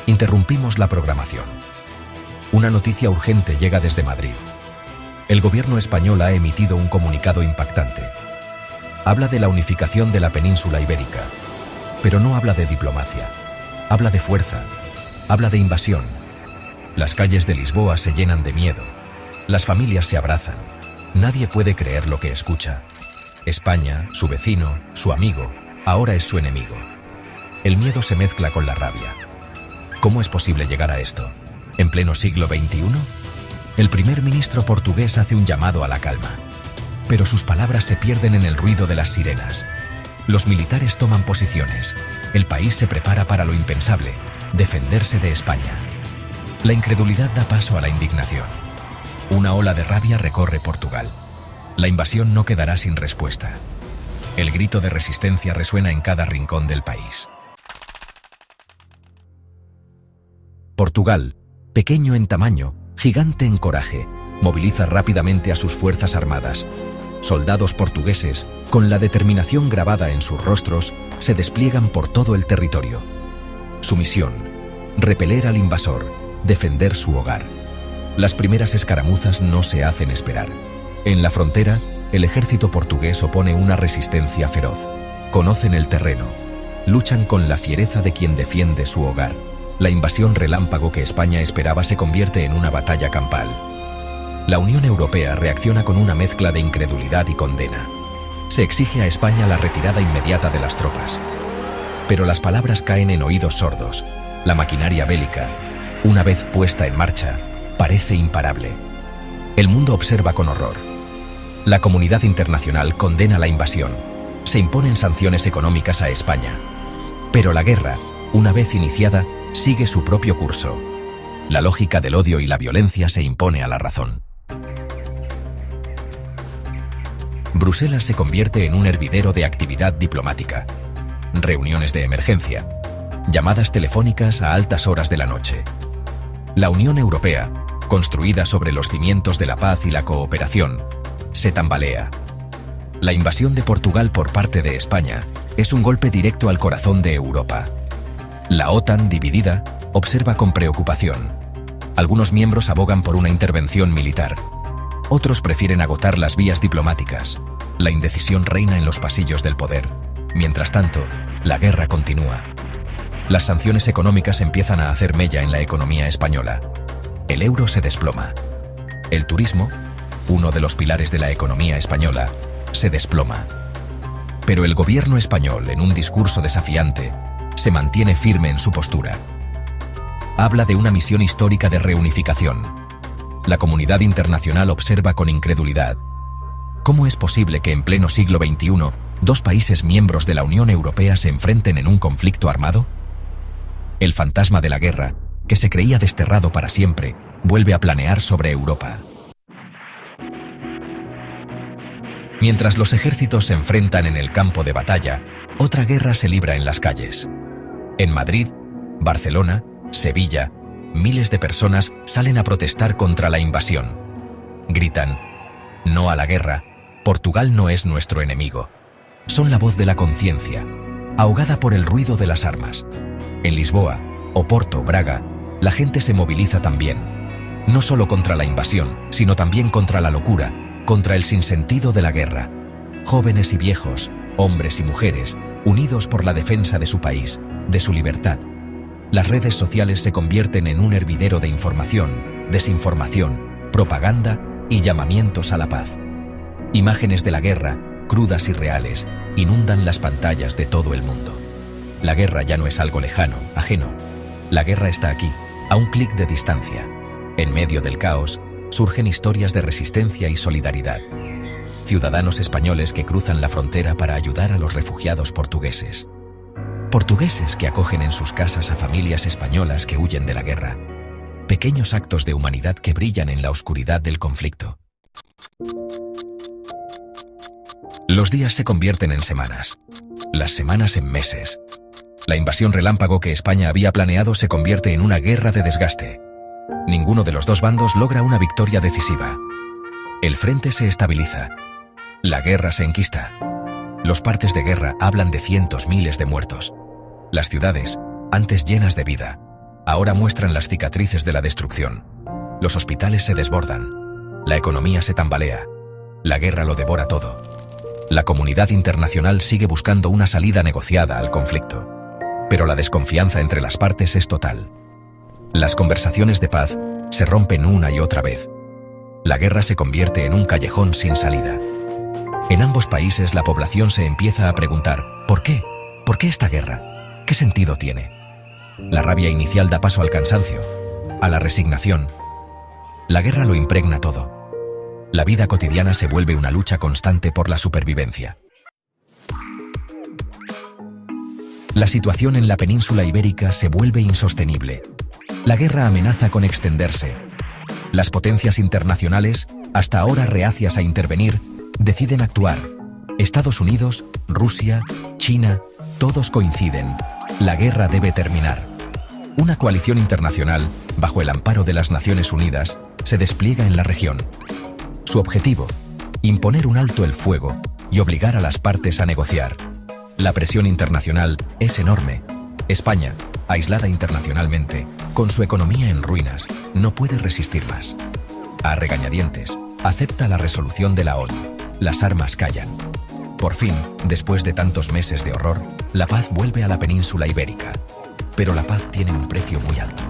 Interrumpimos la programación. Una noticia urgente llega desde Madrid. El gobierno español ha emitido un comunicado impactante. Habla de la unificación de la península ibérica, pero no habla de diplomacia. Habla de fuerza, habla de invasión. Las calles de Lisboa se llenan de miedo. Las familias se abrazan. Nadie puede creer lo que escucha. España, su vecino, su amigo, ahora es su enemigo. El miedo se mezcla con la rabia. ¿Cómo es posible llegar a esto? ¿En pleno siglo XXI? El primer ministro portugués hace un llamado a la calma, pero sus palabras se pierden en el ruido de las sirenas. Los militares toman posiciones. El país se prepara para lo impensable, defenderse de España. La incredulidad da paso a la indignación. Una ola de rabia recorre Portugal. La invasión no quedará sin respuesta. El grito de resistencia resuena en cada rincón del país. Portugal, pequeño en tamaño, gigante en coraje, moviliza rápidamente a sus fuerzas armadas. Soldados portugueses, con la determinación grabada en sus rostros, se despliegan por todo el territorio. Su misión: repeler al invasor, defender su hogar. Las primeras escaramuzas no se hacen esperar. En la frontera, el ejército portugués opone una resistencia feroz. Conocen el terreno, luchan con la fiereza de quien defiende su hogar. La invasión relámpago que España esperaba se convierte en una batalla campal. La Unión Europea reacciona con una mezcla de incredulidad y condena. Se exige a España la retirada inmediata de las tropas. Pero las palabras caen en oídos sordos. La maquinaria bélica, una vez puesta en marcha, parece imparable. El mundo observa con horror. La comunidad internacional condena la invasión. Se imponen sanciones económicas a España. Pero la guerra, una vez iniciada, sigue su propio curso. La lógica del odio y la violencia se impone a la razón. Bruselas se convierte en un hervidero de actividad diplomática. Reuniones de emergencia, llamadas telefónicas a altas horas de la noche. La Unión Europea, construida sobre los cimientos de la paz y la cooperación, se tambalea. La invasión de Portugal por parte de España es un golpe directo al corazón de Europa. La OTAN, dividida, observa con preocupación. Algunos miembros abogan por una intervención militar. Otros prefieren agotar las vías diplomáticas. La indecisión reina en los pasillos del poder. Mientras tanto, la guerra continúa. Las sanciones económicas empiezan a hacer mella en la economía española. El euro se desploma. El turismo, uno de los pilares de la economía española, se desploma. Pero el gobierno español, en un discurso desafiante, se mantiene firme en su postura. Habla de una misión histórica de reunificación. La comunidad internacional observa con incredulidad. ¿Cómo es posible que en pleno siglo XXI dos países miembros de la Unión Europea se enfrenten en un conflicto armado? El fantasma de la guerra, que se creía desterrado para siempre, vuelve a planear sobre Europa. Mientras los ejércitos se enfrentan en el campo de batalla, otra guerra se libra en las calles. En Madrid, Barcelona, Sevilla, miles de personas salen a protestar contra la invasión. Gritan: no a la guerra, Portugal no es nuestro enemigo. Son la voz de la conciencia, ahogada por el ruido de las armas. En Lisboa, Oporto, Braga, la gente se moviliza también. No solo contra la invasión, sino también contra la locura, contra el sinsentido de la guerra. Jóvenes y viejos, hombres y mujeres, unidos por la defensa de su país, de su libertad. Las redes sociales se convierten en un hervidero de información, desinformación, propaganda y llamamientos a la paz. Imágenes de la guerra, crudas y reales, inundan las pantallas de todo el mundo. La guerra ya no es algo lejano, ajeno. La guerra está aquí, a un clic de distancia. En medio del caos, surgen historias de resistencia y solidaridad. Ciudadanos españoles que cruzan la frontera para ayudar a los refugiados portugueses. Portugueses que acogen en sus casas a familias españolas que huyen de la guerra. Pequeños actos de humanidad que brillan en la oscuridad del conflicto. Los días se convierten en semanas. Las semanas en meses. La invasión relámpago que España había planeado se convierte en una guerra de desgaste. Ninguno de los dos bandos logra una victoria decisiva. El frente se estabiliza. La guerra se enquista. Los partes de guerra hablan de cientos miles de muertos. Las ciudades, antes llenas de vida, Ahora muestran las cicatrices de la destrucción. Los hospitales se desbordan. La economía se tambalea. La guerra lo devora todo. La comunidad internacional sigue buscando una salida negociada al conflicto. Pero la desconfianza entre las partes es total. Las conversaciones de paz se rompen una y otra vez. La guerra se convierte en un callejón sin salida. En ambos países la población se empieza a preguntar ¿por qué? ¿Por qué esta guerra? ¿Qué sentido tiene? La rabia inicial da paso al cansancio, a la resignación. La guerra lo impregna todo. La vida cotidiana se vuelve una lucha constante por la supervivencia. La situación en la península ibérica se vuelve insostenible. La guerra amenaza con extenderse. Las potencias internacionales, hasta ahora reacias a intervenir, deciden actuar. Estados Unidos, Rusia, China, todos coinciden. La guerra debe terminar. Una coalición internacional, bajo el amparo de las Naciones Unidas, se despliega en la región. Su objetivo, imponer un alto el fuego y obligar a las partes a negociar. La presión internacional es enorme. España, aislada internacionalmente, con su economía en ruinas, no puede resistir más. A regañadientes, acepta la resolución de la ONU. Las armas callan. Por fin, después de tantos meses de horror, la paz vuelve a la península ibérica. Pero la paz tiene un precio muy alto.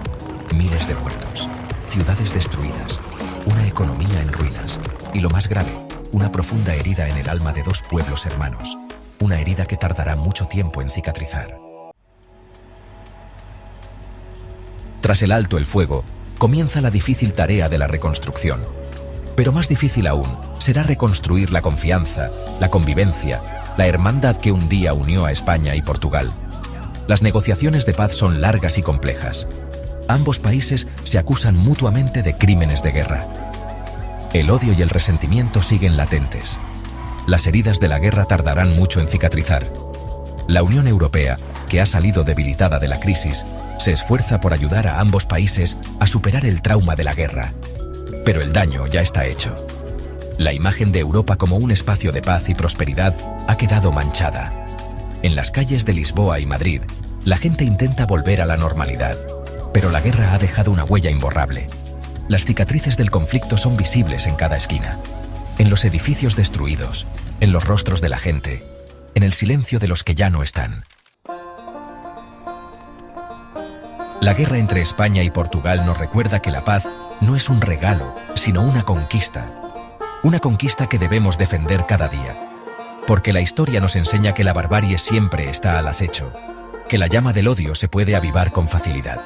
Miles de muertos, ciudades destruidas, una economía en ruinas y, lo más grave, una profunda herida en el alma de dos pueblos hermanos. Una herida que tardará mucho tiempo en cicatrizar. Tras el alto el fuego, comienza la difícil tarea de la reconstrucción. Pero más difícil aún será reconstruir la confianza, la convivencia, la hermandad que un día unió a España y Portugal. Las negociaciones de paz son largas y complejas. Ambos países se acusan mutuamente de crímenes de guerra. El odio y el resentimiento siguen latentes. Las heridas de la guerra tardarán mucho en cicatrizar. La Unión Europea, que ha salido debilitada de la crisis, se esfuerza por ayudar a ambos países a superar el trauma de la guerra. Pero el daño ya está hecho. La imagen de Europa como un espacio de paz y prosperidad ha quedado manchada. En las calles de Lisboa y Madrid, la gente intenta volver a la normalidad, pero la guerra ha dejado una huella imborrable. Las cicatrices del conflicto son visibles en cada esquina, en los edificios destruidos, en los rostros de la gente, en el silencio de los que ya no están. La guerra entre España y Portugal nos recuerda que la paz no es un regalo, sino una conquista. Una conquista que debemos defender cada día. Porque la historia nos enseña que la barbarie siempre está al acecho, que la llama del odio se puede avivar con facilidad.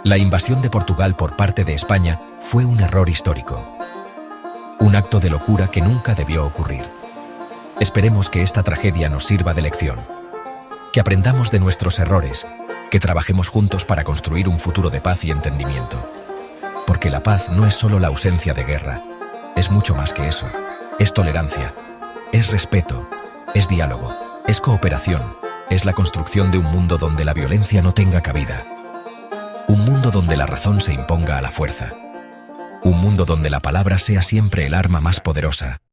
La invasión de Portugal por parte de España fue un error histórico. Un acto de locura que nunca debió ocurrir. Esperemos que esta tragedia nos sirva de lección. Que aprendamos de nuestros errores, que trabajemos juntos para construir un futuro de paz y entendimiento. Porque la paz no es solo la ausencia de guerra, es mucho más que eso. Es tolerancia, es respeto, es diálogo, es cooperación, es la construcción de un mundo donde la violencia no tenga cabida. Un mundo donde la razón se imponga a la fuerza. Un mundo donde la palabra sea siempre el arma más poderosa.